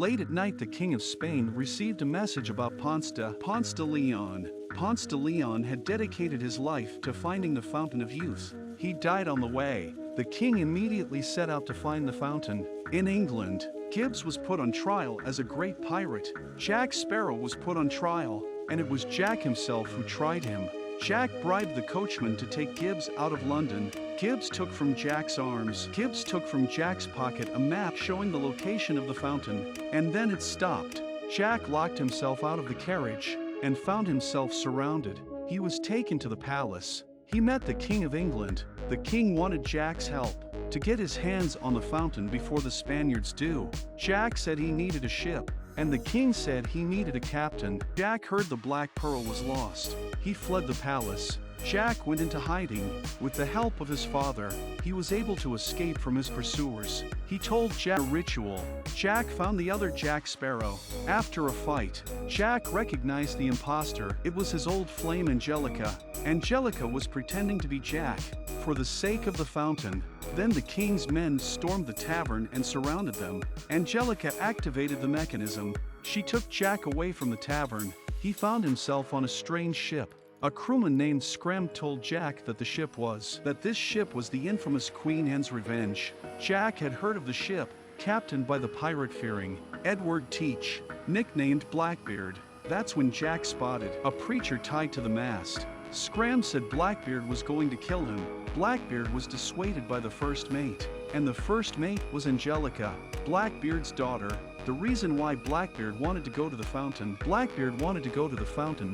Late at night, the King of Spain received a message about Ponce de Leon. Ponce de Leon had dedicated his life to finding the Fountain of Youth. He died on the way. The king immediately set out to find the fountain. In England, Gibbs was put on trial as a great pirate. Jack Sparrow was put on trial, and it was Jack himself who tried him. Jack bribed the coachman to take Gibbs out of London. Gibbs took from Jack's pocket a map showing the location of the fountain, and then it stopped. Jack locked himself out of the carriage and found himself surrounded. He was taken to the palace. He met the King of England. The king wanted Jack's help to get his hands on the fountain before the Spaniards do. Jack said he needed a ship, and the king said he needed a captain. Jack heard the Black Pearl was lost. He fled the palace. Jack went into hiding. With the help of his father, he was able to escape from his pursuers. He told Jack a ritual. Jack found the other Jack Sparrow. After a fight, Jack recognized the imposter. It was his old flame Angelica. Angelica was pretending to be Jack for the sake of the fountain. Then the king's men stormed the tavern and surrounded them. Angelica activated the mechanism. She took Jack away from the tavern. He found himself on a strange ship. A crewman named Scram told Jack that this ship was the infamous Queen Anne's Revenge. Jack had heard of the ship, captained by the pirate-fearing Edward Teach, nicknamed Blackbeard. That's when Jack spotted a preacher tied to the mast. Scram said Blackbeard was going to kill him. Blackbeard was dissuaded by the first mate, and the first mate was Angelica, Blackbeard's daughter. The reason why Blackbeard wanted to go to the fountain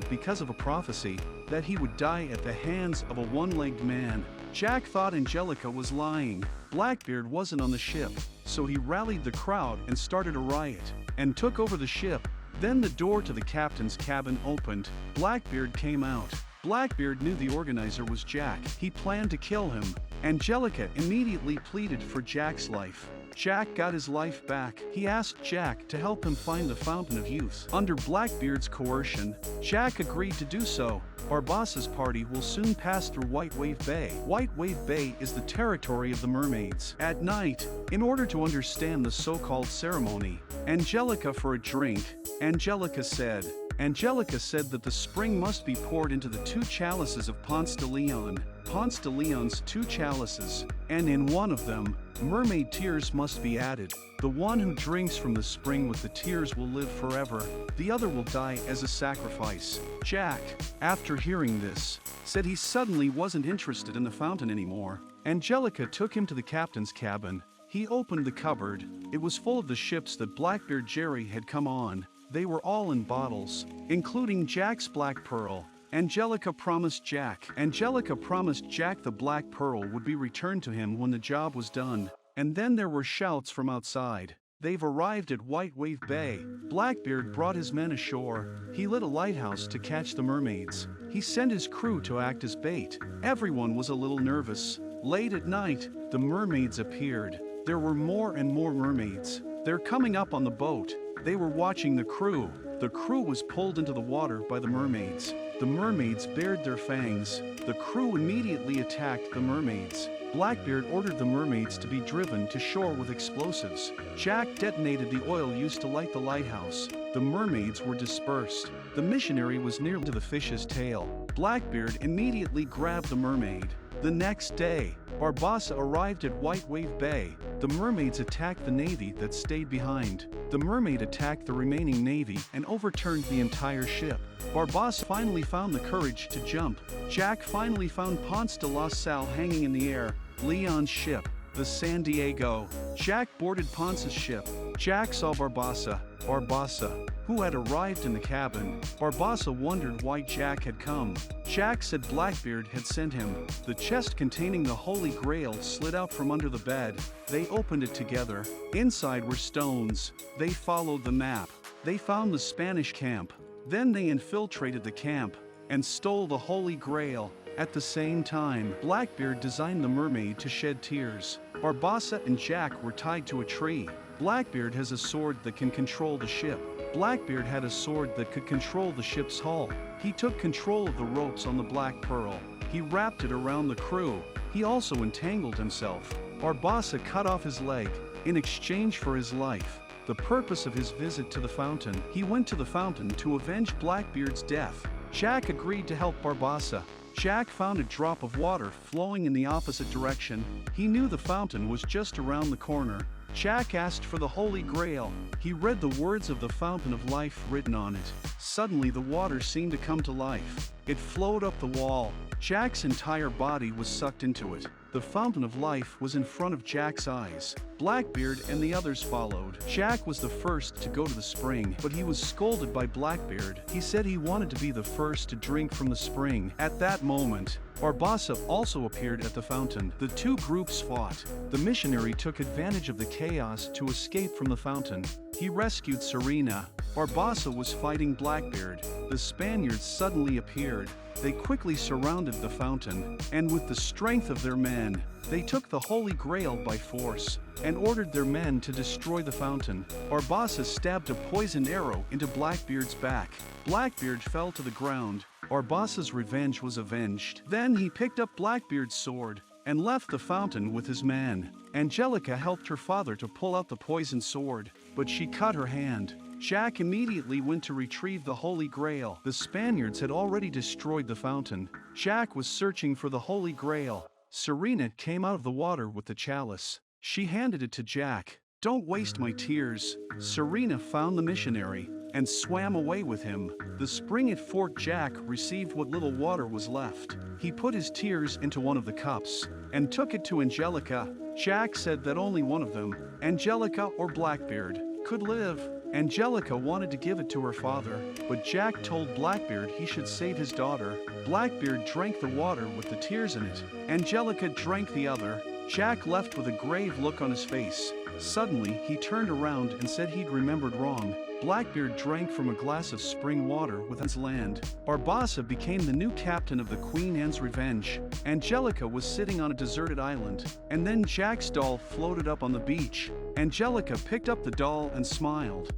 because of a prophecy that he would die at the hands of a one-legged man. Jack thought Angelica was lying. Blackbeard wasn't on the ship, so he rallied the crowd and started a riot, and took over the ship. Then the door to the captain's cabin opened. Blackbeard came out. Blackbeard knew the organizer was Jack. He planned to kill him. Angelica immediately pleaded for Jack's life. Jack got his life back. He asked Jack to help him find the Fountain of Youth. Under Blackbeard's coercion, Jack agreed to do so. Barbassa's party will soon pass through White Wave Bay. White Wave Bay is the territory of the mermaids. At night, in order to understand the so-called ceremony, Angelica for a drink, Angelica said that the spring must be poured into the two chalices of Ponce de Leon. Ponce de Leon's two chalices, and in one of them, mermaid tears must be added. The one who drinks from the spring with the tears will live forever. The other will die as a sacrifice. Jack, after hearing this, said he suddenly wasn't interested in the fountain anymore. Angelica took him to the captain's cabin. He opened the cupboard. It was full of the ships that Blackbeard Jerry had come on. They were all in bottles, including Jack's Black Pearl. Angelica promised Jack the Black Pearl would be returned to him when the job was done. And then there were shouts from outside. They've arrived at White Wave Bay. Blackbeard brought his men ashore. He lit a lighthouse to catch the mermaids. He sent his crew to act as bait. Everyone was a little nervous. Late at night, the mermaids appeared. There were more and more mermaids. They're coming up on the boat. They were watching the crew. The crew was pulled into the water by the mermaids. The mermaids bared their fangs. The crew immediately attacked the mermaids. Blackbeard ordered the mermaids to be driven to shore with explosives. Jack detonated the oil used to light the lighthouse. The mermaids were dispersed. The missionary was nearly to the fish's tail. Blackbeard immediately grabbed the mermaid. The next day, Barbassa arrived at White Wave Bay. The mermaids attacked the navy that stayed behind. The mermaid attacked the remaining navy and overturned the entire ship. Barbassa finally found the courage to jump. Jack finally found Ponce de la Salle hanging in the air. Leon's ship, the San Diego. Jack boarded Ponce's ship. Jack saw Barbassa, who had arrived in the cabin. Barbassa wondered why Jack had come. Jack said Blackbeard had sent him. The chest containing the Holy Grail slid out from under the bed. They opened it together. Inside were stones. They followed the map. They found the Spanish camp. Then they infiltrated the camp and stole the Holy Grail. At the same time, Blackbeard designed the mermaid to shed tears. Barbassa and Jack were tied to a tree. Blackbeard has a sword that can control the ship. Blackbeard had a sword that could control the ship's hull. He took control of the ropes on the Black Pearl. He wrapped it around the crew. He also entangled himself. Barbassa cut off his leg in exchange for his life. the purpose of his visit to the fountain. He went to the fountain to avenge Blackbeard's death. Jack agreed to help Barbassa. Jack found a drop of water flowing in the opposite direction. He knew the fountain was just around the corner. Jack asked for the Holy Grail. He read the words of the Fountain of Life written on it. Suddenly the water seemed to come to life. It flowed up the wall. Jack's entire body was sucked into it. The Fountain of Life was in front of Jack's eyes. Blackbeard and the others followed. Jack was the first to go to the spring, but he was scolded by Blackbeard. He said he wanted to be the first to drink from the spring. At that moment, Barbassa also appeared at the fountain. The two groups fought. The missionary took advantage of the chaos to escape from the fountain. He rescued Serena. Barbassa was fighting Blackbeard. The Spaniards suddenly appeared. They quickly surrounded the fountain, and with the strength of their men, they took the Holy Grail by force and ordered their men to destroy the fountain. Barbassa stabbed a poisoned arrow into Blackbeard's back. Blackbeard fell to the ground. Barbassa's revenge was avenged. Then he picked up Blackbeard's sword and left the fountain with his man. Angelica helped her father to pull out the poisoned sword, but she cut her hand. Jack immediately went to retrieve the Holy Grail. The Spaniards had already destroyed the fountain. Jack was searching for the Holy Grail. Serena came out of the water with the chalice. She handed it to Jack. "Don't waste my tears." Serena found the missionary and swam away with him. The spring at Fort Jack received what little water was left. He put his tears into one of the cups and took it to Angelica. Jack said that only one of them, Angelica or Blackbeard, could live. Angelica wanted to give it to her father, but Jack told Blackbeard he should save his daughter. Blackbeard drank the water with the tears in it. Angelica drank the other. Jack left with a grave look on his face. Suddenly, he turned around and said he'd remembered wrong. Blackbeard drank from a glass of spring water with Anne's land. Barbassa became the new captain of the Queen Anne's Revenge. Angelica was sitting on a deserted island, and then Jack's doll floated up on the beach. Angelica picked up the doll and smiled.